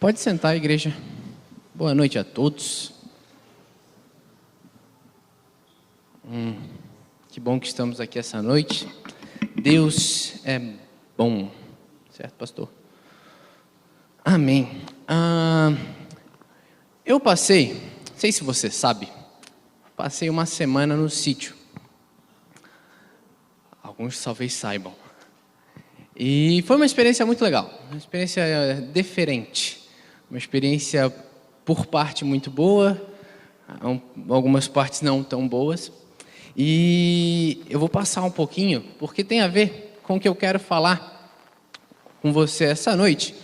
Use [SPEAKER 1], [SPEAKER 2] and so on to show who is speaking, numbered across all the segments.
[SPEAKER 1] Pode sentar, igreja. Boa noite a todos. Que bom que estamos aqui essa noite. Deus é bom. Certo, pastor? Amém. Eu passei, não sei se você sabe, passei uma semana no sítio. Alguns talvez saibam. E foi uma experiência muito legal, uma experiência diferente, uma experiência por parte muito boa, algumas partes não tão boas. E eu vou passar um pouquinho, porque tem a ver com o que eu quero falar com você essa noite,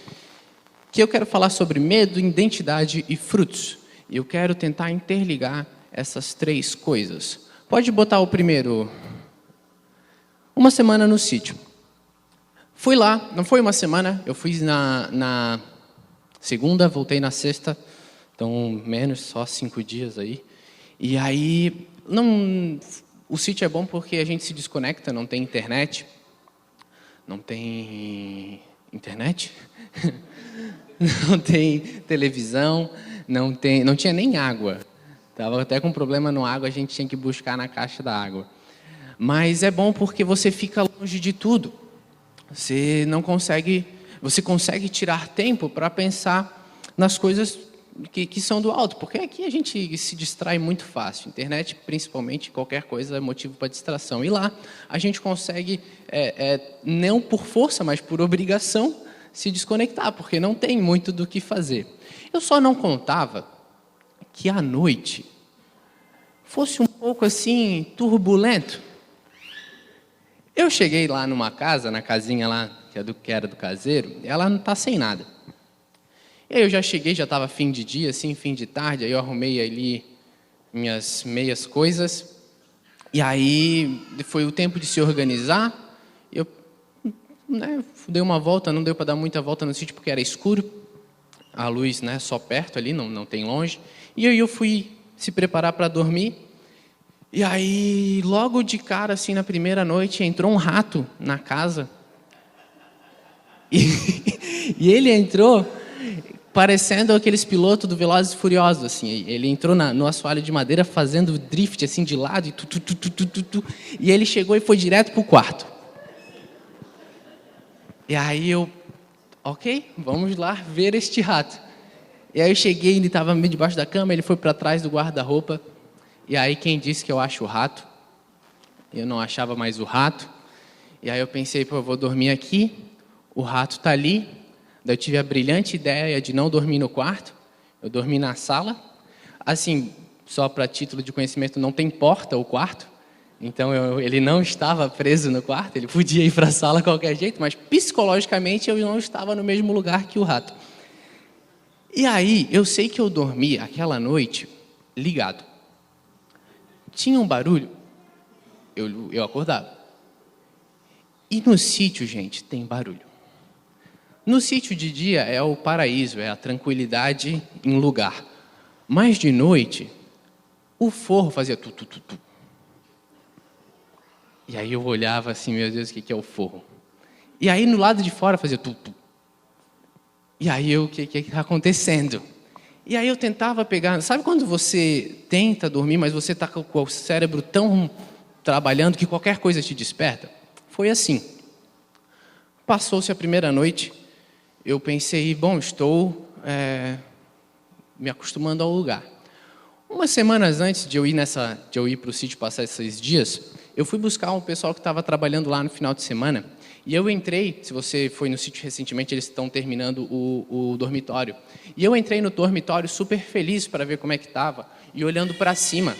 [SPEAKER 1] que eu quero falar sobre medo, identidade e frutos. E eu quero tentar interligar essas três coisas. Pode botar o primeiro. Uma semana no sítio. Fui lá, não foi uma semana, eu fui na segunda, voltei na sexta, então menos, só 5 dias aí. E aí, o sítio é bom porque a gente se desconecta, não tem internet. Não tem internet? Não tem televisão, não tinha nem água. Estava até com problema no água, a gente tinha que buscar na caixa da água. Mas é bom porque você fica longe de tudo. Você consegue tirar tempo para pensar nas coisas que são do alto, porque aqui a gente se distrai muito fácil. Internet, principalmente, qualquer coisa é motivo para distração. E lá a gente consegue, não por força, mas por obrigação, se desconectar, porque não tem muito do que fazer. Eu só não contava que à noite fosse um pouco assim turbulento. Eu cheguei lá numa casa, na casinha lá, que era do caseiro, ela não está sem nada. E aí eu já cheguei, já estava fim de dia, assim, fim de tarde, aí eu arrumei ali minhas meias coisas, e aí foi o tempo de se organizar. Eu dei uma volta, não deu para dar muita volta no sítio porque era escuro, a luz só perto ali, não tem longe, e aí eu fui se preparar para dormir. E aí, logo de cara, assim, na primeira noite, entrou um rato na casa. E ele entrou parecendo aqueles pilotos do Velozes e Furiosos, assim. Ele entrou no assoalho de madeira fazendo drift, assim, de lado, e ele chegou e foi direto pro quarto. E aí ok, vamos lá ver este rato. E aí eu cheguei, ele estava meio debaixo da cama, ele foi para trás do guarda-roupa. E aí quem disse que eu acho o rato? Eu não achava mais o rato. E aí eu pensei, eu vou dormir aqui, o rato está ali. Daí eu tive a brilhante ideia de não dormir no quarto, eu dormi na sala. Assim, só para título de conhecimento, não tem porta o quarto, então ele não estava preso no quarto, ele podia ir para a sala de qualquer jeito, mas psicologicamente eu não estava no mesmo lugar que o rato. E aí, eu sei que eu dormi aquela noite ligado. Tinha um barulho, eu acordava. E no sítio, gente, tem barulho. No sítio de dia é o paraíso, é a tranquilidade em lugar. Mas de noite, o forro fazia tu. E aí eu olhava assim, meu Deus, o que é o forro? E aí no lado de fora fazia tu. E aí o que está acontecendo? E aí eu tentava pegar... Sabe quando você tenta dormir, mas você está com o cérebro tão trabalhando que qualquer coisa te desperta? Foi assim. Passou-se a primeira noite, eu pensei, bom, estou me acostumando ao lugar. Umas semanas antes de eu ir para o sítio passar esses dias, eu fui buscar um pessoal que estava trabalhando lá no final de semana. E eu entrei, se você foi no sítio recentemente, eles estão terminando o dormitório. E eu entrei no dormitório super feliz para ver como é que estava, e olhando para cima.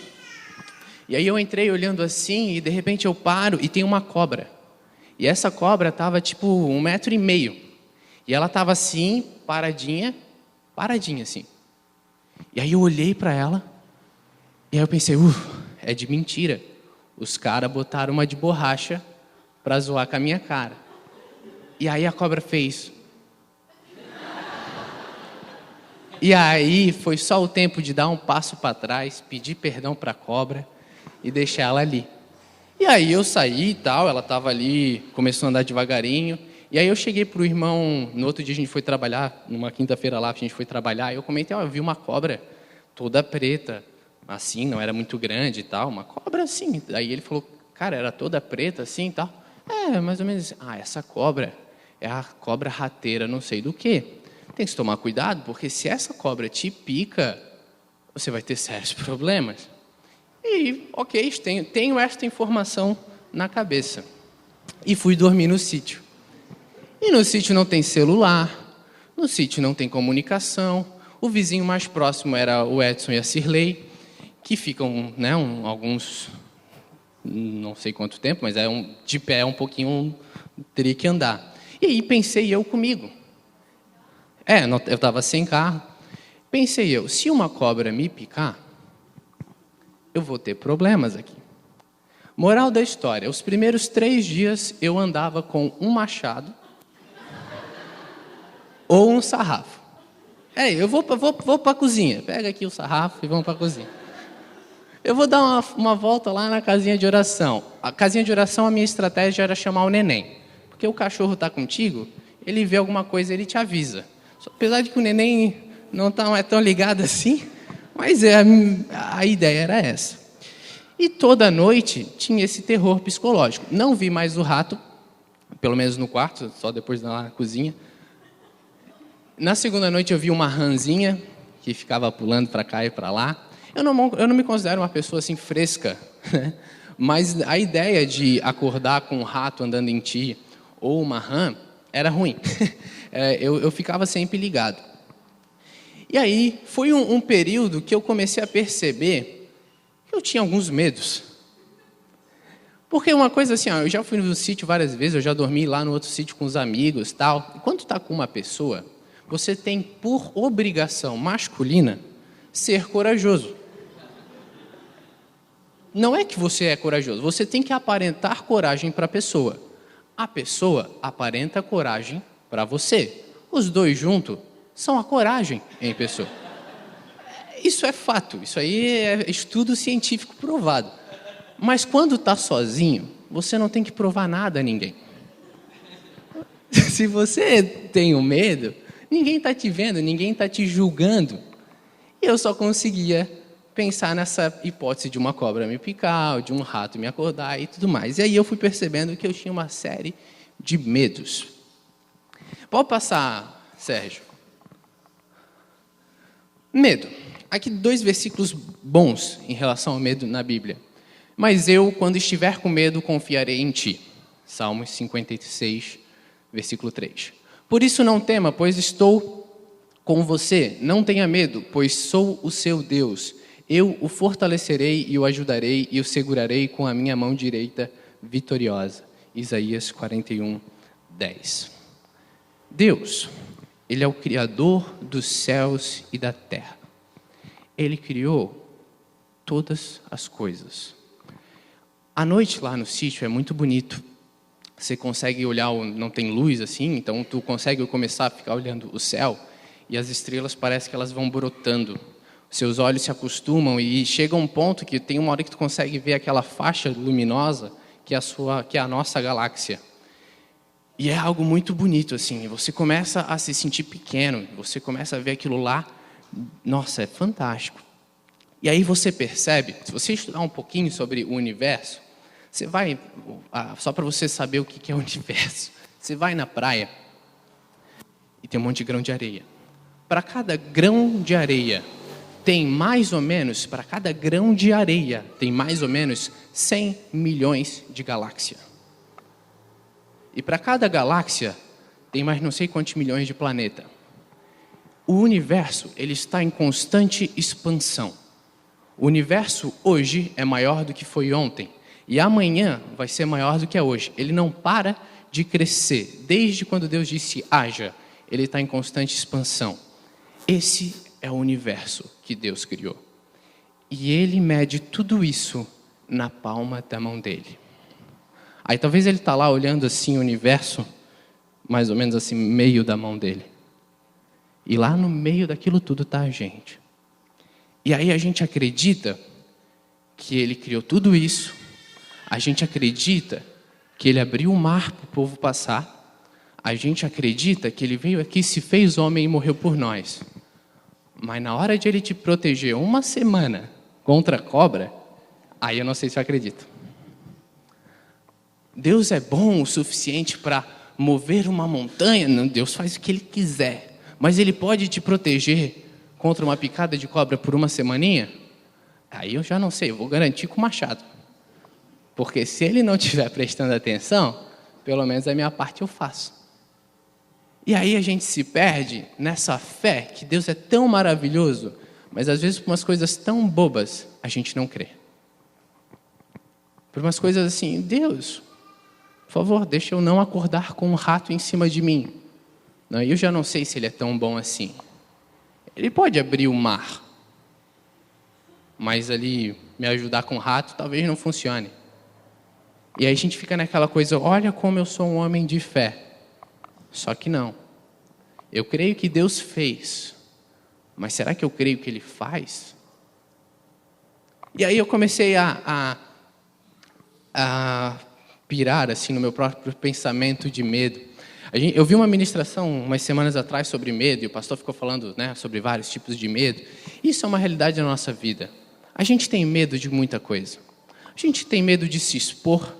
[SPEAKER 1] E aí eu entrei olhando assim, e de repente eu paro e tem uma cobra. E essa cobra estava tipo 1,5 metro. E ela estava assim, paradinha assim. E aí eu olhei para ela, e aí eu pensei, é de mentira. Os caras botaram uma de borracha para zoar com a minha cara. E aí a cobra fez. E aí foi só o tempo de dar um passo para trás, pedir perdão para a cobra e deixar ela ali. E aí eu saí e tal, ela estava ali, começou a andar devagarinho. E aí eu cheguei pro irmão, no outro dia a gente foi trabalhar, numa quinta-feira lá a gente foi trabalhar, e eu comentei, eu vi uma cobra toda preta, assim, não era muito grande e tal, uma cobra assim. Aí ele falou, cara, era toda preta assim e tal. Mais ou menos, essa cobra é a cobra rateira não sei do quê. Tem que tomar cuidado, porque se essa cobra te pica, você vai ter sérios problemas. E, ok, tenho esta informação na cabeça. E fui dormir no sítio. E no sítio não tem celular, no sítio não tem comunicação. O vizinho mais próximo era o Edson e a Cirlei, que ficam, alguns, não sei quanto tempo, mas de pé um pouquinho, teria que andar. E aí pensei eu comigo. Eu estava sem carro. Pensei eu, se uma cobra me picar, eu vou ter problemas aqui. Moral da história, os primeiros 3 dias eu andava com um machado ou um sarrafo. Eu vou para a cozinha. Pega aqui o sarrafo e vamos para a cozinha. Eu vou dar uma volta lá na casinha de oração. A casinha de oração, a minha estratégia era chamar o neném. Porque o cachorro está contigo, ele vê alguma coisa, ele te avisa. Apesar de que o neném não é tão ligado assim, mas a ideia era essa. E toda noite tinha esse terror psicológico. Não vi mais o rato, pelo menos no quarto, só depois lá na cozinha. Na segunda noite eu vi uma rãzinha que ficava pulando para cá e para lá. Eu não me considero uma pessoa assim fresca, né? Mas a ideia de acordar com um rato andando em ti ou uma rã era ruim. Eu ficava sempre ligado. E aí foi um período que eu comecei a perceber que eu tinha alguns medos. Porque uma coisa assim, eu já fui no sítio várias vezes, eu já dormi lá no outro sítio com os amigos, tal. E quando tu está com uma pessoa, você tem por obrigação masculina ser corajoso. Não é que você é corajoso, você tem que aparentar coragem para a pessoa. A pessoa aparenta coragem para você. Os dois juntos são a coragem em pessoa. Isso é fato, isso aí é estudo científico provado. Mas quando está sozinho, você não tem que provar nada a ninguém. Se você tem o medo, ninguém está te vendo, ninguém está te julgando. E eu só conseguia pensar nessa hipótese de uma cobra me picar, ou de um rato me acordar e tudo mais. E aí eu fui percebendo que eu tinha uma série de medos. Pode passar, Sérgio. Medo. Aqui 2 versículos bons em relação ao medo na Bíblia. Mas eu, quando estiver com medo, confiarei em ti. Salmos 56, versículo 3. Por isso não tema, pois estou com você. Não tenha medo, pois sou o seu Deus. Eu o fortalecerei e o ajudarei e o segurarei com a minha mão direita vitoriosa. Isaías 41, 10. Deus, Ele é o Criador dos céus e da terra. Ele criou todas as coisas. À noite lá no sítio é muito bonito. Você consegue olhar, não tem luz assim, então tu consegue começar a ficar olhando o céu e as estrelas parece que elas vão brotando. Seus olhos se acostumam e chega um ponto que tem uma hora que tu consegue ver aquela faixa luminosa que é a nossa galáxia. E é algo muito bonito assim, você começa a se sentir pequeno, você começa a ver aquilo lá, nossa, é fantástico. E aí você percebe, se você estudar um pouquinho sobre o universo, você vai, só para você saber o que é o universo, você vai na praia e tem um monte de grão de areia. Para cada grão de areia, para cada grão de areia, tem mais ou menos 100 milhões de galáxias. E para cada galáxia, tem mais não sei quantos milhões de planetas. O universo, ele está em constante expansão. O universo hoje é maior do que foi ontem. E amanhã vai ser maior do que é hoje. Ele não para de crescer. Desde quando Deus disse haja, ele está em constante expansão. Esse é o universo que Deus criou. E ele mede tudo isso na palma da mão dele. Aí talvez ele está lá olhando assim o universo, mais ou menos assim, meio da mão dele. E lá no meio daquilo tudo está a gente. E aí a gente acredita que ele criou tudo isso. A gente acredita que ele abriu o mar para o povo passar. a gente acredita que ele veio aqui, se fez homem e morreu por nós. Mas na hora de ele te proteger uma semana contra a cobra, aí eu não sei se eu acredito. Deus é bom o suficiente para mover uma montanha? Não, Deus faz o que Ele quiser. Mas Ele pode te proteger contra uma picada de cobra por uma semaninha? Aí eu já não sei, eu vou garantir com o machado. Porque se Ele não estiver prestando atenção, pelo menos a minha parte eu faço. E aí a gente se perde nessa fé que Deus é tão maravilhoso, mas às vezes por umas coisas tão bobas, a gente não crê. Por umas coisas assim, Deus, por favor, deixa eu não acordar com um rato em cima de mim. Não, eu já não sei se Ele é tão bom assim. Ele pode abrir o mar, mas ali me ajudar com o rato talvez não funcione. E aí a gente fica naquela coisa, olha como eu sou um homem de fé. Só que não. Eu creio que Deus fez, mas será que eu creio que Ele faz? E aí eu comecei a pirar assim, no meu próprio pensamento de medo. Eu vi uma ministração umas semanas atrás sobre medo, e o pastor ficou falando, né, sobre vários tipos de medo. Isso é uma realidade na nossa vida. A gente tem medo de muita coisa. A gente tem medo de se expor.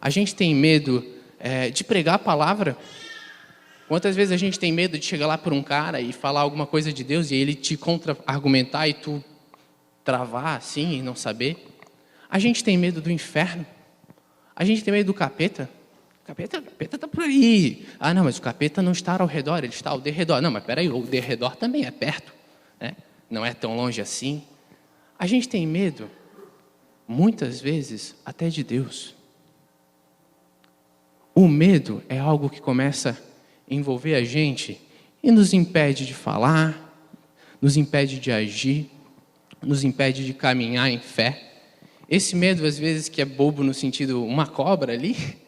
[SPEAKER 1] A gente tem medo de pregar a palavra. Quantas vezes a gente tem medo de chegar lá por um cara e falar alguma coisa de Deus e ele te contra-argumentar e tu travar assim e não saber? A gente tem medo do inferno. A gente tem medo do capeta. O capeta está por aí. Ah, não, mas o capeta não está ao redor, ele está ao derredor. Não, mas peraí, o derredor também é perto, né? Não é tão longe assim. A gente tem medo, muitas vezes, até de Deus. O medo é algo que começa a envolver a gente e nos impede de falar, nos impede de agir, nos impede de caminhar em fé. Esse medo, às vezes, que é bobo no sentido uma cobra ali,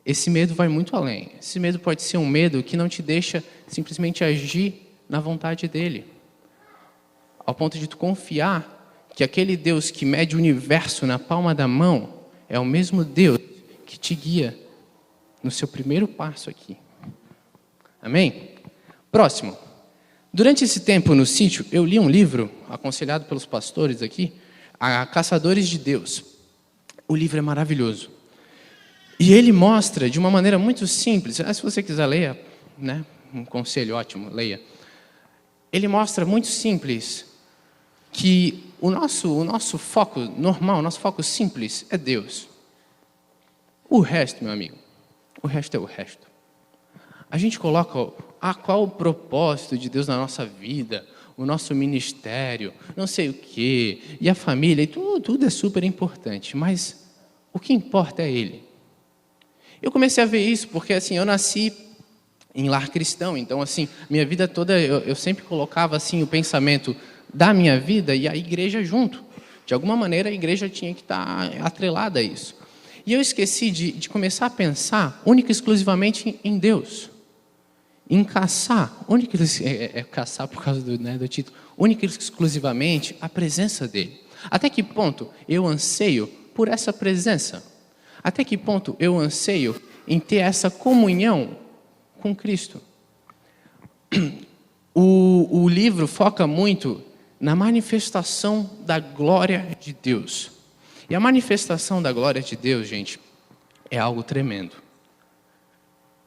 [SPEAKER 1] esse medo vai muito além. Esse medo pode ser um medo que não te deixa simplesmente agir na vontade dele. Ao ponto de tu confiar que aquele Deus que mede o universo na palma da mão é o mesmo Deus que te guia no seu primeiro passo aqui. Amém? Próximo. Durante esse tempo no sítio, eu li um livro, aconselhado pelos pastores aqui, a Caçadores de Deus. O livro é maravilhoso. E ele mostra de uma maneira muito simples, se você quiser leia, né? Um conselho ótimo, leia. Ele mostra muito simples que o nosso foco normal, o nosso foco simples é Deus. O resto, meu amigo, o resto é o resto. A gente coloca qual o propósito de Deus na nossa vida, o nosso ministério, não sei o quê, e a família, e tudo é super importante, mas o que importa é Ele. Eu comecei a ver isso porque assim, eu nasci em lar cristão, então assim, minha vida toda eu sempre colocava assim o pensamento da minha vida e a igreja junto. De alguma maneira a igreja tinha que estar atrelada a isso. E eu esqueci de começar a pensar única e exclusivamente em Deus. Em caçar, caçar por causa do título, única e exclusivamente a presença dele. Até que ponto eu anseio por essa presença? Até que ponto eu anseio em ter essa comunhão com Cristo? O livro foca muito na manifestação da glória de Deus. E a manifestação da glória de Deus, gente, é algo tremendo.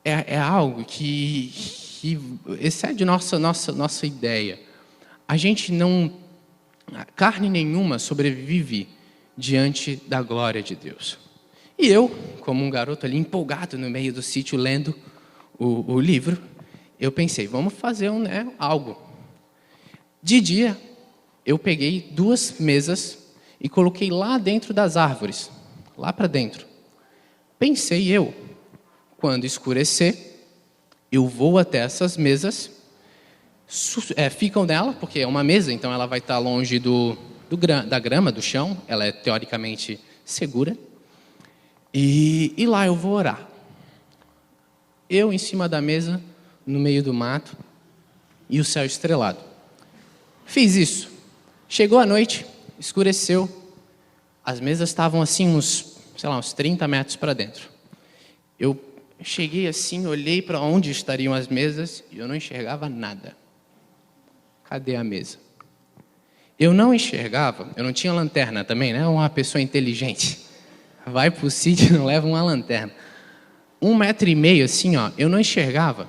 [SPEAKER 1] É algo que excede nossa ideia. A gente não... Carne nenhuma sobrevive diante da glória de Deus. E eu, como um garoto ali empolgado no meio do sítio, lendo o livro, eu pensei, vamos fazer algo. De dia, eu peguei 2 mesas e coloquei lá dentro das árvores, lá para dentro. Pensei eu, quando escurecer, eu vou até essas mesas, ficam nela, porque é uma mesa, então ela vai estar longe da grama, do chão, ela é teoricamente segura. E lá eu vou orar. Eu em cima da mesa, no meio do mato, e o céu estrelado. Fiz isso. Chegou a noite, escureceu, as mesas estavam assim uns 30 metros para dentro. Eu Eu cheguei assim, olhei para onde estariam as mesas e eu não enxergava nada. Cadê a mesa? Eu não enxergava, eu não tinha lanterna também, né? Uma pessoa inteligente. Vai pro sítio e não leva uma lanterna. 1,5 m assim, ó, eu não enxergava.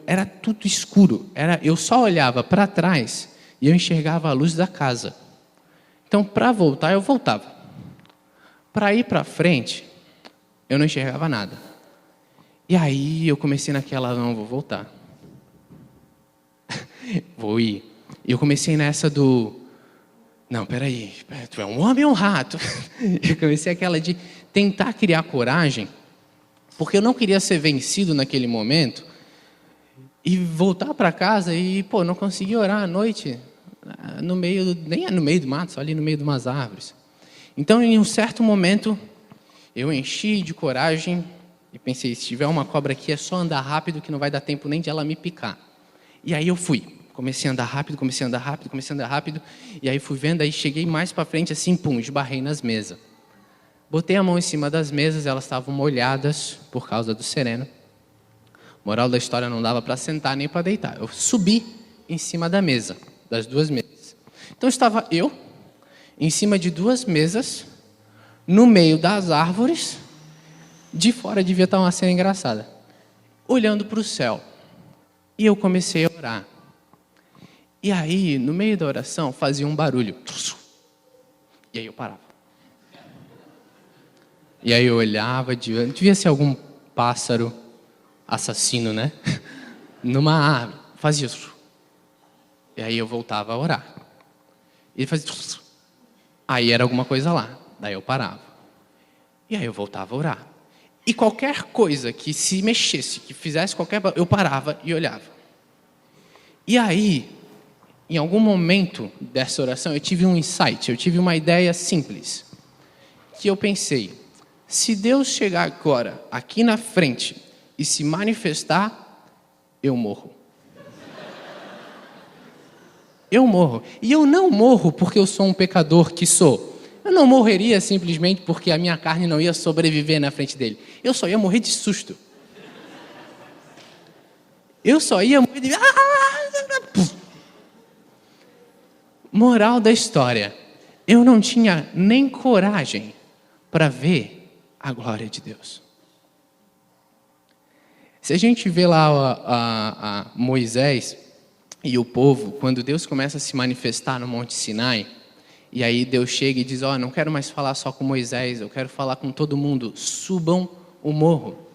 [SPEAKER 1] Era tudo escuro. Eu só olhava para trás e eu enxergava a luz da casa. Então, para voltar, eu voltava. Para ir para frente, eu não enxergava nada. E aí eu comecei naquela, não, vou voltar. Vou ir. E eu comecei nessa do, não, peraí, tu é um homem ou um rato? Eu comecei aquela de tentar criar coragem, porque eu não queria ser vencido naquele momento e voltar para casa e, não consegui orar à noite, nem no meio do mato, só ali no meio de umas árvores. Então, em um certo momento, eu enchi de coragem e pensei, se tiver uma cobra aqui, é só andar rápido que não vai dar tempo nem de ela me picar. E aí eu fui. Comecei a andar rápido, e aí fui vendo, aí cheguei mais para frente, assim, esbarrei nas mesas. Botei a mão em cima das mesas, elas estavam molhadas por causa do sereno. Moral da história, não dava para sentar nem para deitar. Eu subi em cima da mesa, das 2 mesas. Então estava eu, em cima de 2 mesas, no meio das árvores, de fora devia estar uma cena engraçada, olhando para o céu. E eu comecei a orar. E aí, no meio da oração, fazia um barulho. E aí eu parava. E aí eu olhava, devia ser algum pássaro assassino, né? Numa árvore. Fazia isso. E aí eu voltava a orar. E ele fazia. Aí era alguma coisa lá. Daí eu parava. E aí eu voltava a orar. E qualquer coisa que se mexesse, que fizesse eu parava e olhava. E aí, em algum momento dessa oração, eu tive um insight, eu tive uma ideia simples. Que eu pensei, se Deus chegar agora, aqui na frente, e se manifestar, eu morro. Eu morro. E eu não morro porque eu sou um pecador que sou. Eu não morreria simplesmente porque a minha carne não ia sobreviver na frente dele. Eu só ia morrer de susto. Eu só ia morrer de... Moral da história. Eu não tinha nem coragem para ver a glória de Deus. Se a gente vê lá a Moisés e o povo, quando Deus começa a se manifestar no Monte Sinai, e aí Deus chega e diz, não quero mais falar só com Moisés, eu quero falar com todo mundo, subam o morro.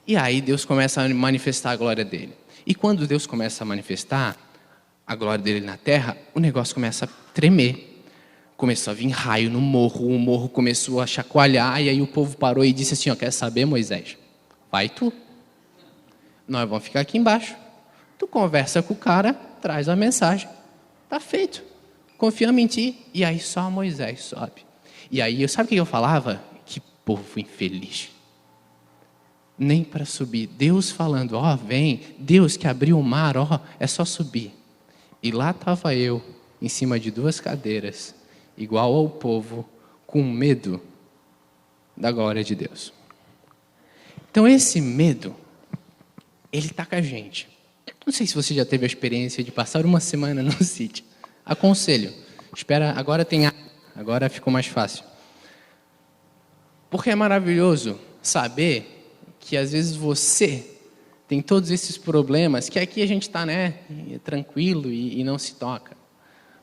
[SPEAKER 1] E aí Deus começa a manifestar a glória dele. E quando Deus começa a manifestar a glória dele na terra, o negócio começa a tremer. Começou a vir raio no morro, o morro começou a chacoalhar, e aí o povo parou e disse assim, quer saber, Moisés? Vai tu. Nós vamos ficar aqui embaixo. Tu conversa com o cara, traz a mensagem. Tá feito. Confiamos em ti. E aí só Moisés sobe. E aí, sabe o que eu falava? Que povo infeliz. Nem para subir. Deus falando, vem. Deus que abriu o mar, é só subir. E lá estava eu, em cima de 2 cadeiras, igual ao povo, com medo da glória de Deus. Então esse medo, ele está com a gente. Não sei se você já teve a experiência de passar uma semana no sítio. Aconselho. Espera, agora tem água. Agora ficou mais fácil. Porque é maravilhoso saber que às vezes você tem todos esses problemas, que aqui a gente está, tranquilo e não se toca.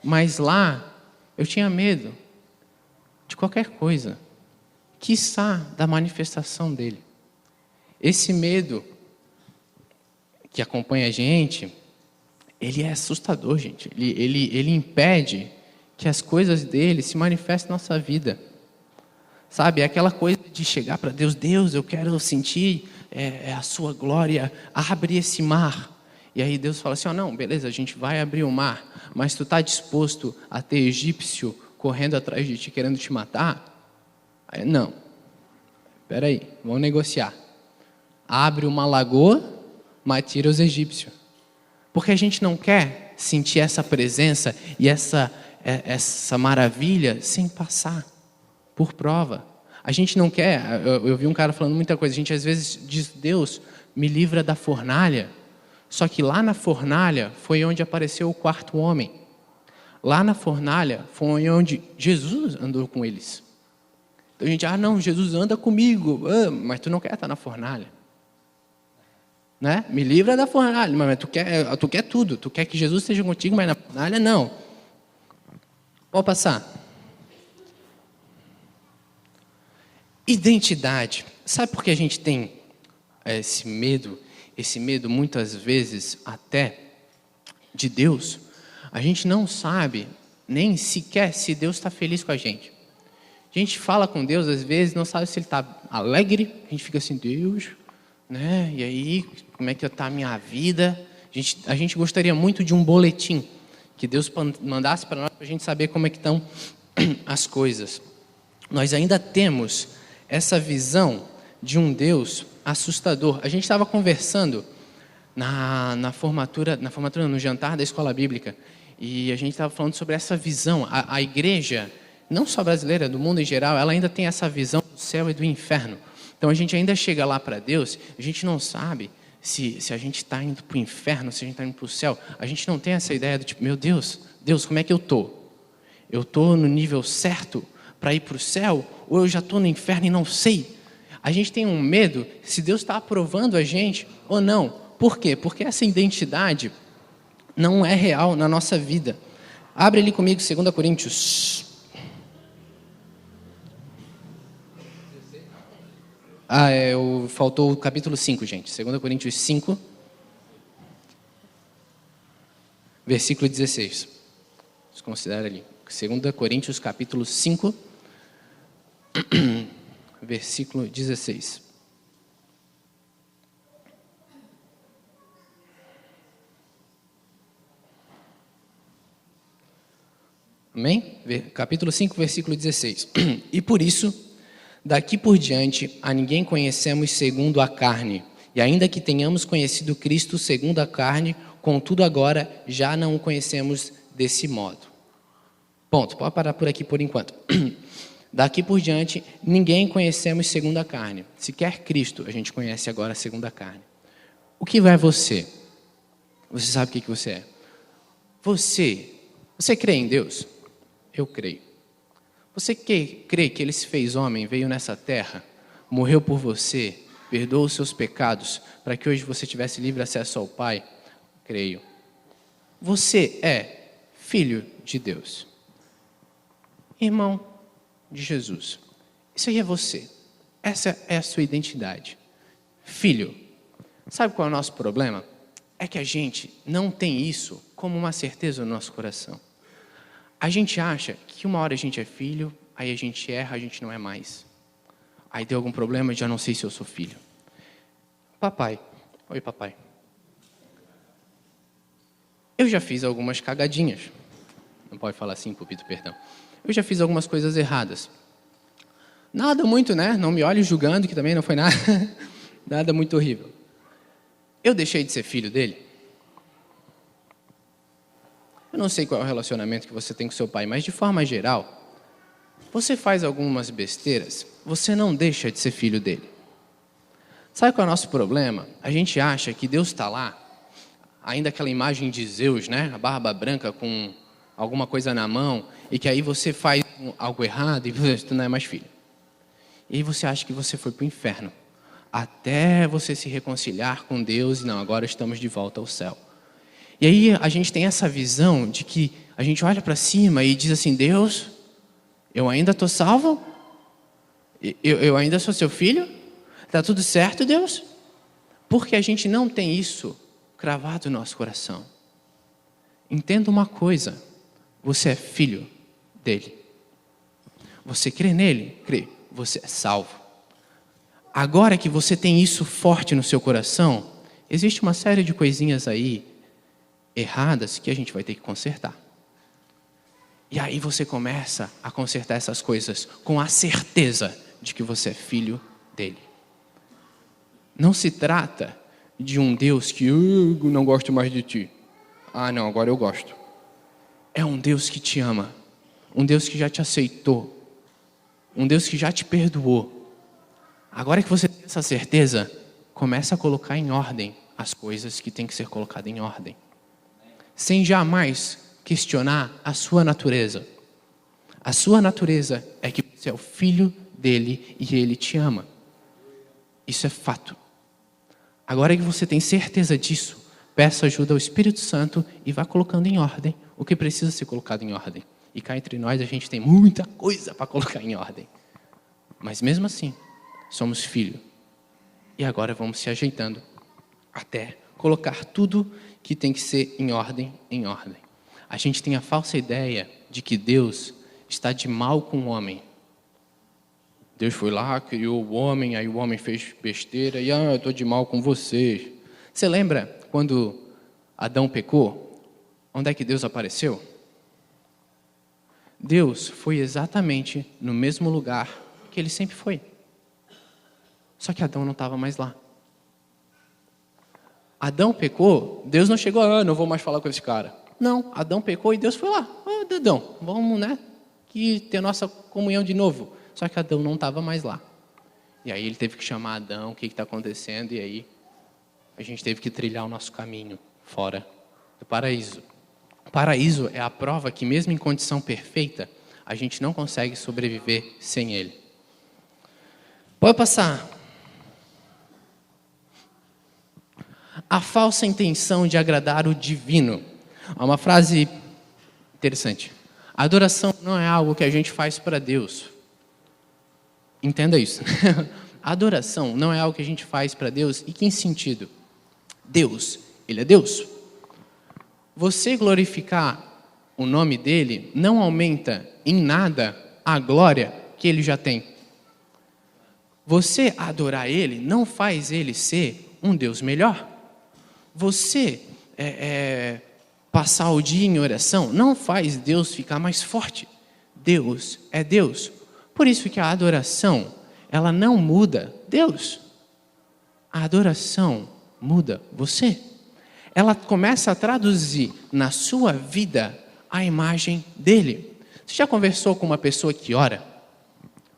[SPEAKER 1] Mas lá, eu tinha medo de qualquer coisa, quiçá da manifestação dele. Esse medo que acompanha a gente, ele é assustador, gente. Ele impede que as coisas dele se manifestem na nossa vida. Sabe, é aquela coisa de chegar para Deus, eu quero sentir a sua glória, abre esse mar. E aí Deus fala assim, não, beleza, a gente vai abrir o mar, mas tu está disposto a ter egípcio correndo atrás de ti, querendo te matar? Aí, não, espera aí, vamos negociar. Abre uma lagoa, mas tira os egípcios. Porque a gente não quer sentir essa presença e essa maravilha sem passar por prova. A gente não quer, eu vi um cara falando muita coisa, a gente às vezes diz, Deus, me livra da fornalha. Só que lá na fornalha foi onde apareceu o quarto homem. Lá na fornalha foi onde Jesus andou com eles. Então a gente, não, Jesus anda comigo, mas tu não quer estar na fornalha. Né? Me livra da fornalha, mas tu quer tudo, tu quer que Jesus esteja contigo, mas na fornalha não. Pode passar. Identidade. Sabe por que a gente tem esse medo muitas vezes até de Deus? A gente não sabe nem sequer se Deus está feliz com a gente. A gente fala com Deus às vezes, não sabe se Ele está alegre, a gente fica assim, Deus, né? E aí, como é que está a minha vida? A gente gostaria muito de um boletim, que Deus mandasse para nós, para a gente saber como é que estão as coisas. Nós ainda temos essa visão de um Deus assustador. A gente estava conversando na formatura, no jantar da escola bíblica, e a gente estava falando sobre essa visão. A igreja, não só brasileira, do mundo em geral, ela ainda tem essa visão do céu e do inferno. Então a gente ainda chega lá para Deus, a gente não sabe se a gente está indo para o inferno, se a gente está indo para o céu. A gente não tem essa ideia do tipo, meu Deus, como é que eu estou? Eu estou no nível certo para ir para o céu? Ou eu já estou no inferno e não sei? A gente tem um medo se Deus está aprovando a gente ou não. Por quê? Porque essa identidade não é real na nossa vida. Abre ali comigo 2 Coríntios. Faltou o capítulo 5, gente. 2 Coríntios 5, versículo 16. Vamos considerar ali. 2 Coríntios, capítulo 5, versículo 16. Amém? Capítulo 5, versículo 16. E por isso, daqui por diante, a ninguém conhecemos segundo a carne. E ainda que tenhamos conhecido Cristo segundo a carne, contudo agora já não o conhecemos desse modo. Ponto. Pode parar por aqui por enquanto. Daqui por diante, ninguém conhecemos segundo a carne. Sequer Cristo a gente conhece agora segundo a carne. O que vai você? Você sabe o que você é? Você crê em Deus? Eu creio. Você crê que Ele se fez homem, veio nessa terra, morreu por você, perdoou os seus pecados, para que hoje você tivesse livre acesso ao Pai? Creio. Você é filho de Deus. Irmão de Jesus. Isso aí é você. Essa é a sua identidade. Filho. Sabe qual é o nosso problema? É que a gente não tem isso como uma certeza no nosso coração. A gente acha que uma hora a gente é filho, aí a gente erra, a gente não é mais. Aí deu algum problema, já não sei se eu sou filho. Papai. Oi, papai. Eu já fiz algumas cagadinhas. Não pode falar assim, pupito, perdão. Eu já fiz algumas coisas erradas. Nada muito, né? Não me olhe julgando, que também não foi nada. Nada muito horrível. Eu deixei de ser filho dele? Eu não sei qual é o relacionamento que você tem com seu pai, mas de forma geral, você faz algumas besteiras, você não deixa de ser filho dele. Sabe qual é o nosso problema? A gente acha que Deus está lá, ainda aquela imagem de Zeus, né? A barba branca com alguma coisa na mão, e que aí você faz algo errado e você não é mais filho. E aí você acha que você foi para o inferno, até você se reconciliar com Deus, e não, agora estamos de volta ao céu. E aí a gente tem essa visão de que a gente olha para cima e diz assim, Deus, eu ainda estou salvo? Eu ainda sou seu filho? Está tudo certo, Deus? Porque a gente não tem isso cravado no nosso coração. Entenda uma coisa, você é filho dele. Você crê nele? Crê. Você é salvo. Agora que você tem isso forte no seu coração, existe uma série de coisinhas aí erradas que a gente vai ter que consertar. E aí você começa a consertar essas coisas com a certeza de que você é filho dele. Não se trata de um Deus que eu não gosto mais de ti. Ah, não, agora eu gosto. É um Deus que te ama. Um Deus que já te aceitou. um Deus que já te perdoou. Agora que você tem essa certeza, começa a colocar em ordem as coisas que tem que ser colocadas em ordem, sem jamais questionar a sua natureza. A sua natureza é que você é o filho dele e ele te ama. Isso é fato. Agora que você tem certeza disso, peça ajuda ao Espírito Santo e vá colocando em ordem o que precisa ser colocado em ordem. E cá entre nós a gente tem muita coisa para colocar em ordem. Mas mesmo assim, somos filhos. E agora vamos se ajeitando até colocar tudo que tem que ser em ordem, em ordem. A gente tem a falsa ideia de que Deus está de mal com o homem. Deus foi lá, criou o homem, aí o homem fez besteira e eu estou de mal com vocês. Você lembra quando Adão pecou? Onde é que Deus apareceu? Deus foi exatamente no mesmo lugar que ele sempre foi. Só que Adão não estava mais lá. Adão pecou, Deus não chegou, não vou mais falar com esse cara. Não, Adão pecou e Deus foi lá. Adão, vamos, que ter nossa comunhão de novo. Só que Adão não estava mais lá. E aí ele teve que chamar Adão, o que está acontecendo? E aí a gente teve que trilhar o nosso caminho fora do paraíso. O paraíso é a prova que mesmo em condição perfeita, a gente não consegue sobreviver sem ele. Pode passar. A falsa intenção de agradar o divino. Há uma frase interessante. A adoração não é algo que a gente faz para Deus. Entenda isso. A adoração não é algo que a gente faz para Deus. E que em sentido? Deus, Ele é Deus. Você glorificar o nome dEle não aumenta em nada a glória que Ele já tem. Você adorar Ele não faz Ele ser um Deus melhor. Você passar o dia em oração não faz Deus ficar mais forte. Deus é Deus. Por isso que a adoração, ela não muda Deus. A adoração muda você. Ela começa a traduzir na sua vida a imagem dele. Você já conversou com uma pessoa que ora?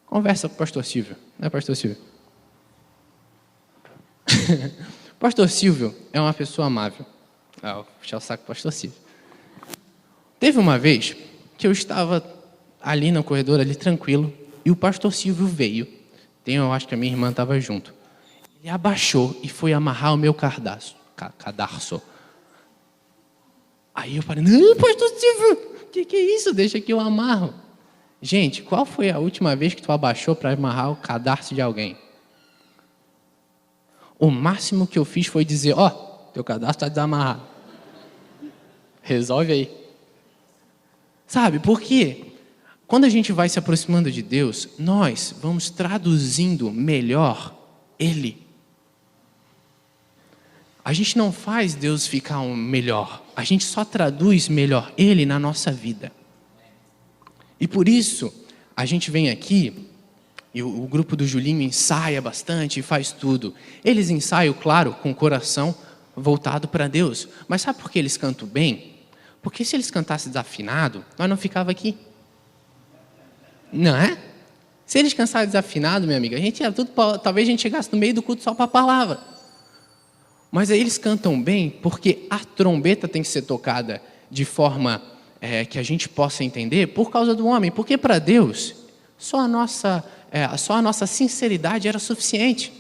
[SPEAKER 1] Conversa com o pastor Silvio. Não é pastor Silvio? Pastor Silvio é uma pessoa amável. Vou puxar o saco do pastor Silvio. Teve uma vez que eu estava ali no corredor, ali tranquilo, e o pastor Silvio veio. Eu acho que a minha irmã estava junto. Ele abaixou e foi amarrar o meu cadarço. Aí eu falei, não, pastor Silvio, o que é isso? Deixa que eu amarro. Gente, qual foi a última vez que tu abaixou para amarrar o cadarço de alguém? O máximo que eu fiz foi dizer, teu cadastro está desamarrado. Resolve aí. Sabe, por quê? Quando a gente vai se aproximando de Deus, nós vamos traduzindo melhor Ele. A gente não faz Deus ficar melhor. A gente só traduz melhor Ele na nossa vida. E por isso, a gente vem aqui, e o grupo do Julinho ensaia bastante e faz tudo. Eles ensaiam, claro, com o coração voltado para Deus. Mas sabe por que eles cantam bem? Porque se eles cantassem desafinado, nós não ficava aqui. Não é? Se eles cantassem desafinado, minha amiga, talvez a gente chegasse no meio do culto só para a palavra. Mas aí eles cantam bem porque a trombeta tem que ser tocada de forma que a gente possa entender por causa do homem. Porque para Deus, só a nossa sinceridade era suficiente.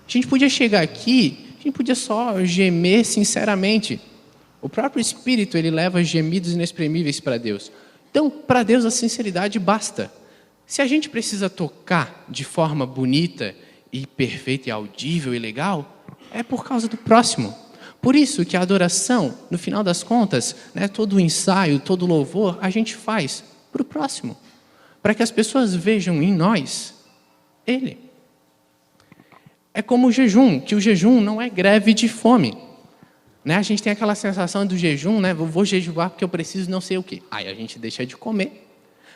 [SPEAKER 1] A gente podia chegar aqui, a gente podia só gemer sinceramente. O próprio Espírito, ele leva gemidos inexprimíveis para Deus. Então, para Deus a sinceridade basta. Se a gente precisa tocar de forma bonita e perfeita e audível e legal, é por causa do próximo. Por isso que a adoração, no final das contas, todo o ensaio, todo o louvor, a gente faz para o próximo. Para que as pessoas vejam em nós Ele. É como o jejum, que o jejum não é greve de fome. A gente tem aquela sensação do jejum, eu vou jejuar porque eu preciso não sei o quê. Aí a gente deixa de comer.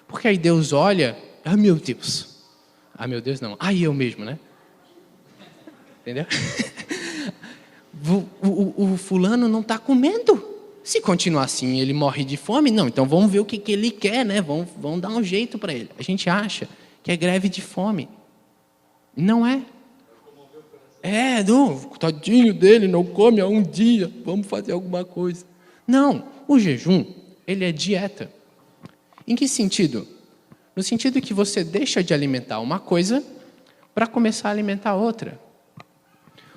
[SPEAKER 1] Porque aí Deus olha, meu Deus. Meu Deus não, eu mesmo, Entendeu? O fulano não está comendo. Se continuar assim, ele morre de fome? Não, então vamos ver o que ele quer, Vamos dar um jeito para ele. A gente acha que é greve de fome. Não é. Tadinho dele, não come há um dia, vamos fazer alguma coisa. Não, o jejum, ele é dieta. Em que sentido? No sentido que você deixa de alimentar uma coisa para começar a alimentar outra.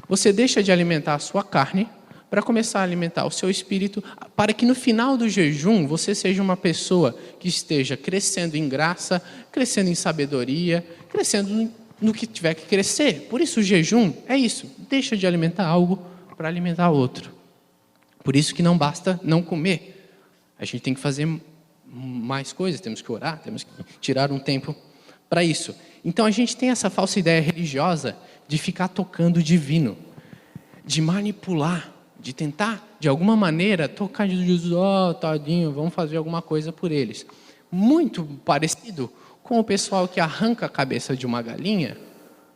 [SPEAKER 1] Você deixa de alimentar a sua carne para começar a alimentar o seu espírito, para que no final do jejum você seja uma pessoa que esteja crescendo em graça, crescendo em sabedoria, crescendo no que tiver que crescer. Por isso o jejum é isso, deixa de alimentar algo para alimentar outro. Por isso que não basta não comer. A gente tem que fazer mais coisas, temos que orar, temos que tirar um tempo para isso. Então a gente tem essa falsa ideia religiosa de ficar tocando o divino, de manipular, de tentar, de alguma maneira, tocar Jesus, tadinho, vamos fazer alguma coisa por eles. Muito parecido com o pessoal que arranca a cabeça de uma galinha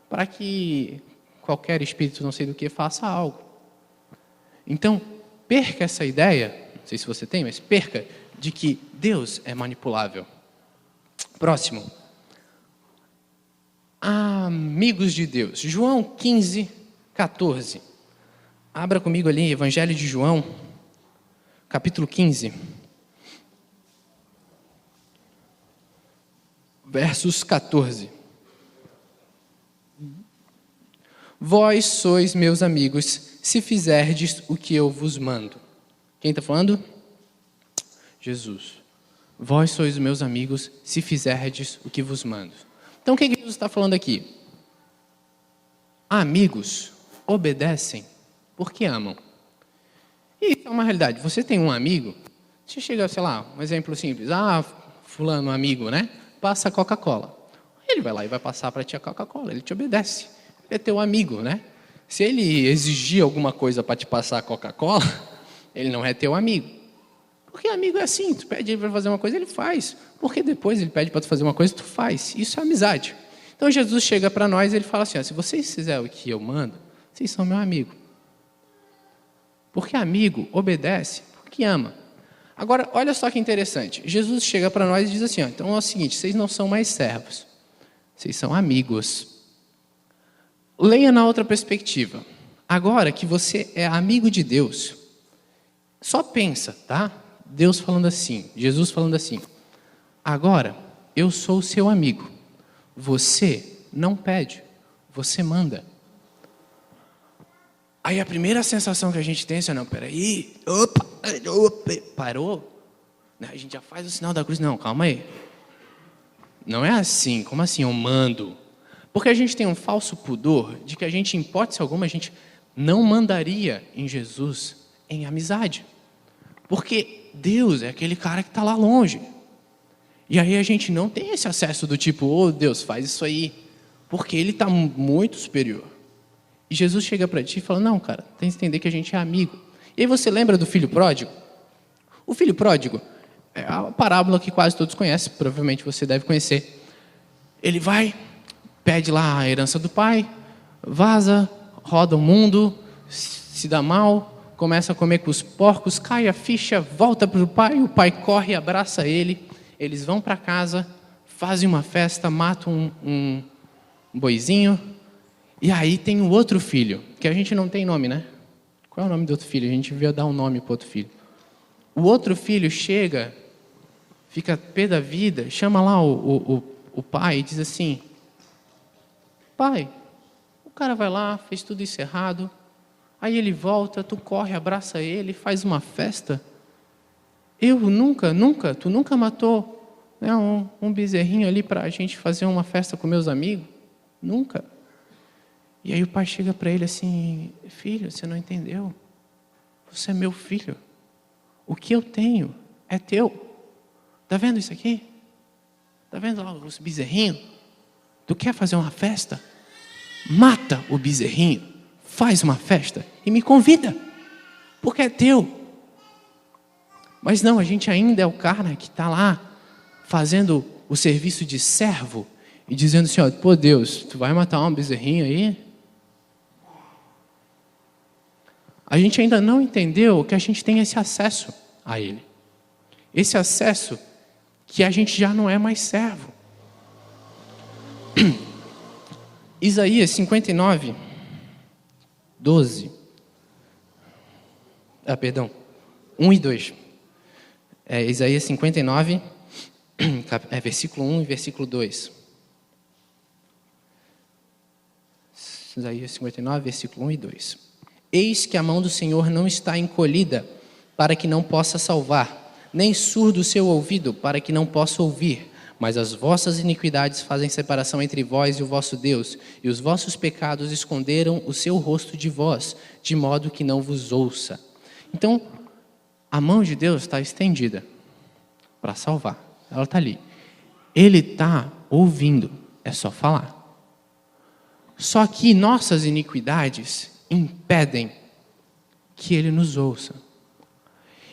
[SPEAKER 1] para que qualquer espírito, não sei do que, faça algo. Então, perca essa ideia, não sei se você tem, mas perca, de que Deus é manipulável. Próximo. Amigos de Deus. João 15, 14. Abra comigo ali, Evangelho de João, capítulo 15. Versos 14. Vós sois meus amigos, se fizerdes o que eu vos mando. Quem está falando? Jesus. Vós sois meus amigos, se fizerdes o que vos mando. Então, o que Jesus está falando aqui? Amigos obedecem porque amam. E isso é uma realidade. Você tem um amigo, você chega, sei lá, um exemplo simples. Fulano, amigo, né? Passa Coca-Cola. Ele vai lá e vai passar para ti a Coca-Cola. Ele te obedece. Ele é teu amigo, né? Se ele exigir alguma coisa para te passar a Coca-Cola, ele não é teu amigo. Porque amigo é assim, tu pede ele para fazer uma coisa, ele faz. Porque depois ele pede para tu fazer uma coisa, tu faz. Isso é amizade. Então Jesus chega para nós e ele fala assim, se vocês fizerem o que eu mando, vocês são meu amigo. Porque amigo obedece porque ama. Agora, olha só que interessante. Jesus chega para nós e diz assim, então é o seguinte, vocês não são mais servos, vocês são amigos. Leia na outra perspectiva. Agora que você é amigo de Deus, só pensa, tá? Deus falando assim, Jesus falando assim, agora eu sou o seu amigo, você não pede, você manda. Aí a primeira sensação que a gente tem é assim, não, peraí, opa, parou? A gente já faz o sinal da cruz, não, calma aí. Não é assim, como assim eu mando? Porque a gente tem um falso pudor de que a gente, em hipótese alguma, a gente não mandaria em Jesus em amizade. Porque Deus é aquele cara que está lá longe. E aí a gente não tem esse acesso do tipo, Deus, faz isso aí. Porque Ele está muito superior. E Jesus chega para ti e fala, não, cara, tem que entender que a gente é amigo. E aí você lembra do filho pródigo? O filho pródigo é a parábola que quase todos conhecem, provavelmente você deve conhecer. Ele vai, pede lá a herança do pai, vaza, roda o mundo, se dá mal, começa a comer com os porcos, cai a ficha, volta para o pai corre e abraça ele, eles vão para casa, fazem uma festa, matam um boizinho, e aí tem o outro filho, que a gente não tem nome, né? Qual é o nome do outro filho? A gente devia dar um nome para o outro filho. O outro filho chega, fica pé da vida, chama lá o pai e diz assim, pai, o cara vai lá, fez tudo isso errado, aí ele volta, tu corre, abraça ele, faz uma festa. Tu nunca matou, né, um bezerrinho ali para a gente fazer uma festa com meus amigos? Nunca. E aí o pai chega para ele assim, filho, você não entendeu? Você é meu filho. O que eu tenho é teu. Tá vendo isso aqui? Tá vendo lá os bezerrinhos? Tu quer fazer uma festa? Mata o bezerrinho, faz uma festa e me convida, porque é teu. Mas não, a gente ainda é o cara que está lá fazendo o serviço de servo e dizendo assim, pô Deus, tu vai matar um bezerrinho aí? A gente ainda não entendeu que a gente tem esse acesso a Ele. Esse acesso que a gente já não é mais servo. Isaías 59, 12. 1 e 2. Isaías 59, versículo 1 e versículo 2. Isaías 59, versículo 1 e 2. Eis que a mão do Senhor não está encolhida, para que não possa salvar, nem surdo o seu ouvido, para que não possa ouvir. Mas as vossas iniquidades fazem separação entre vós e o vosso Deus, e os vossos pecados esconderam o seu rosto de vós, de modo que não vos ouça. Então, a mão de Deus está estendida para salvar. Ela está ali. Ele está ouvindo, é só falar. Só que nossas iniquidades impedem que Ele nos ouça.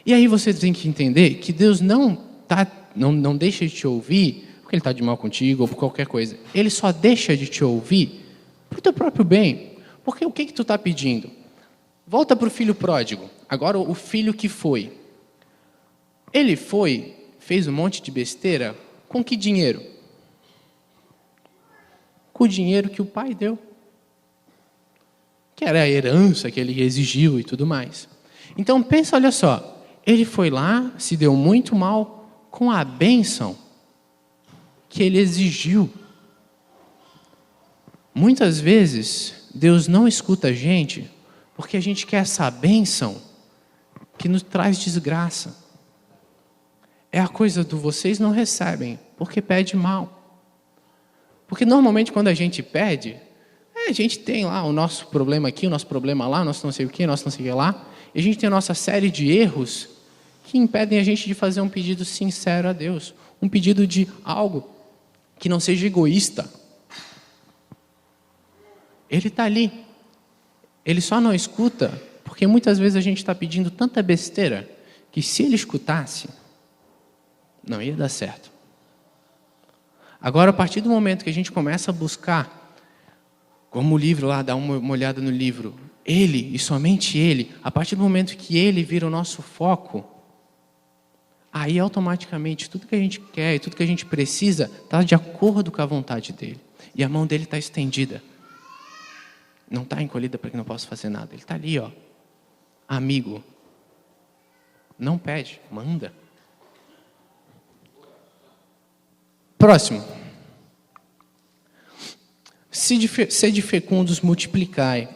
[SPEAKER 1] E aí você tem que entender que Deus não deixa de te ouvir porque Ele está de mal contigo ou por qualquer coisa. Ele só deixa de te ouvir para o teu próprio bem. Porque o que tu está pedindo? Volta para o filho pródigo. Agora o filho que foi. Ele fez um monte de besteira. Com que dinheiro? Com o dinheiro que o pai deu. Que era a herança que ele exigiu e tudo mais. Então pensa, olha só. Ele foi lá, se deu muito mal com a bênção que ele exigiu. Muitas vezes, Deus não escuta a gente porque a gente quer essa bênção que nos traz desgraça. É a coisa do vocês não recebem porque pede mal. Porque normalmente quando a gente pede, a gente tem lá o nosso problema aqui, o nosso problema lá, o nosso não sei o que, o nosso não sei o que lá. E a gente tem a nossa série de erros que impedem a gente de fazer um pedido sincero a Deus. Um pedido de algo que não seja egoísta. Ele está ali. Ele só não escuta porque muitas vezes a gente está pedindo tanta besteira que se ele escutasse, não ia dar certo. Agora, a partir do momento que a gente começa a buscar, como o livro lá, dá uma olhada no livro, Ele e somente Ele, a partir do momento que Ele vira o nosso foco, aí automaticamente tudo que a gente quer e tudo que a gente precisa está de acordo com a vontade dEle. E a mão dEle está estendida. Não está encolhida para que não possa fazer nada. Ele está ali, ó. Amigo. Não pede, manda. Próximo. Sede fecundos, multiplicai.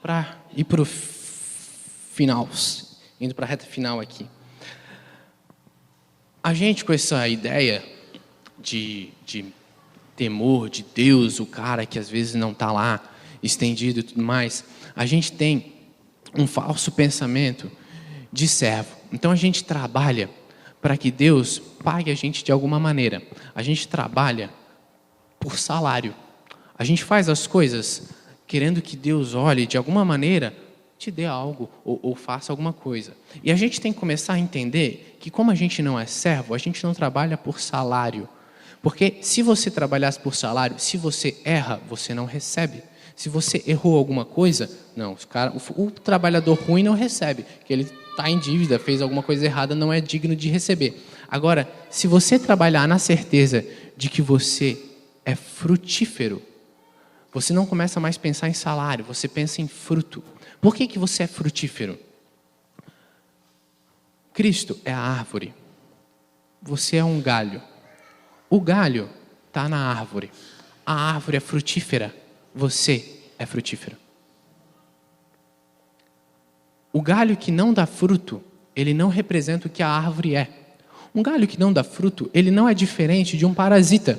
[SPEAKER 1] Para ir para o final, indo para a reta final aqui. A gente com essa ideia de temor de Deus, o cara que às vezes não está lá, estendido e tudo mais, a gente tem um falso pensamento de servo. Então a gente trabalha para que Deus pague a gente de alguma maneira. A gente trabalha por salário. A gente faz as coisas querendo que Deus olhe de alguma maneira, te dê algo ou faça alguma coisa. E a gente tem que começar a entender que como a gente não é servo, a gente não trabalha por salário. Porque se você trabalhasse por salário, se você erra, você não recebe. Se você errou alguma coisa, não, o trabalhador ruim não recebe, que ele está em dívida, fez alguma coisa errada, não é digno de receber. Agora, se você trabalhar na certeza de que você é frutífero, você não começa mais a pensar em salário, você pensa em fruto. Por que você é frutífero? Cristo é a árvore. Você é um galho. O galho está na árvore. A árvore é frutífera. Você é frutífero. O galho que não dá fruto, ele não representa o que a árvore é. Um galho que não dá fruto, ele não é diferente de um parasita.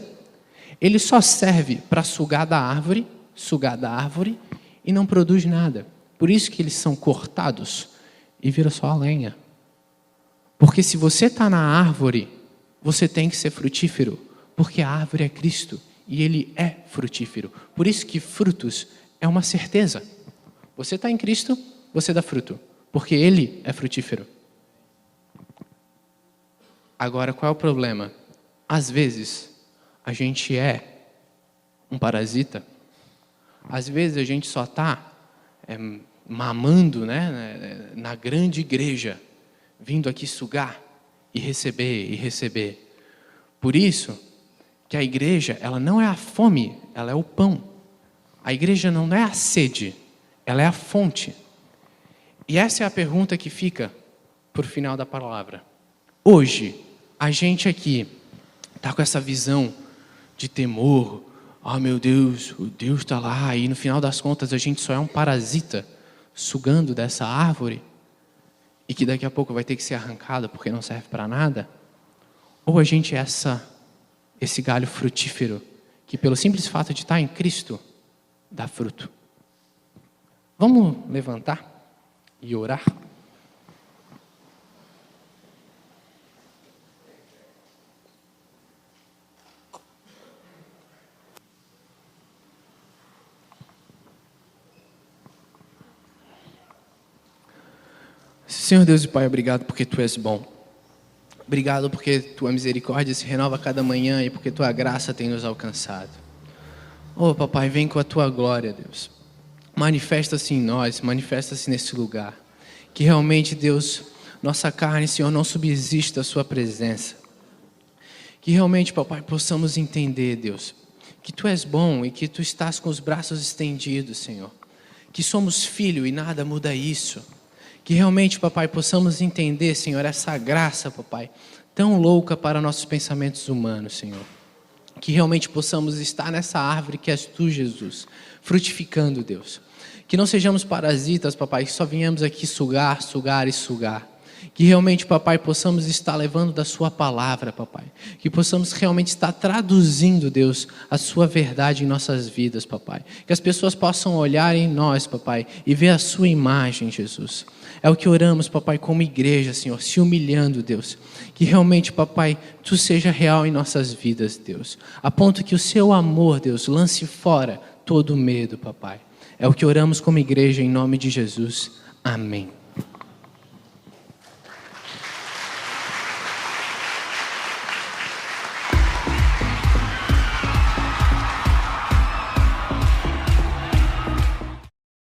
[SPEAKER 1] Ele só serve para sugar da árvore e não produz nada. Por isso que eles são cortados e vira só a lenha. Porque se você está na árvore, você tem que ser frutífero, porque a árvore é Cristo e Ele é frutífero. Por isso que frutos é uma certeza. Você está em Cristo, você dá fruto, porque Ele é frutífero. Agora, qual é o problema? Às vezes, a gente é um parasita. Às vezes, a gente só está mamando, né, na grande igreja, vindo aqui sugar e receber e receber. Por isso que a igreja, ela não é a fome, ela é o pão. A igreja não é a sede, ela é a fonte. E essa é a pergunta que fica por final da palavra. Hoje, a gente aqui está com essa visão de temor. Meu Deus, o Deus está lá. E no final das contas, a gente só é um parasita sugando dessa árvore. E que daqui a pouco vai ter que ser arrancada porque não serve para nada. Ou a gente é esse galho frutífero que pelo simples fato de estar em Cristo, dá fruto. Vamos levantar e orar? Senhor Deus e Pai, obrigado porque Tu és bom. Obrigado porque Tua misericórdia se renova a cada manhã e porque Tua graça tem nos alcançado. Papai, vem com a Tua glória, Deus. Manifesta-se em nós, manifesta-se nesse lugar. Que realmente, Deus, nossa carne, Senhor, não subsista a Sua presença. Que realmente, Papai, possamos entender, Deus, que Tu és bom e que Tu estás com os braços estendidos, Senhor. Que somos filho e nada muda isso. Que realmente, Papai, possamos entender, Senhor, essa graça, Papai, tão louca para nossos pensamentos humanos, Senhor. Que realmente possamos estar nessa árvore que és Tu, Jesus, frutificando, Deus. Que não sejamos parasitas, Papai, que só venhamos aqui sugar, sugar e sugar. Que realmente, Papai, possamos estar levando da Sua palavra, Papai. Que possamos realmente estar traduzindo, Deus, a Sua verdade em nossas vidas, Papai. Que as pessoas possam olhar em nós, Papai, e ver a Sua imagem, Jesus. É o que oramos, Papai, como igreja, Senhor, se humilhando, Deus. Que realmente, Papai, Tu seja real em nossas vidas, Deus. A ponto que o Seu amor, Deus, lance fora todo o medo, Papai. É o que oramos como igreja em nome de Jesus. Amém.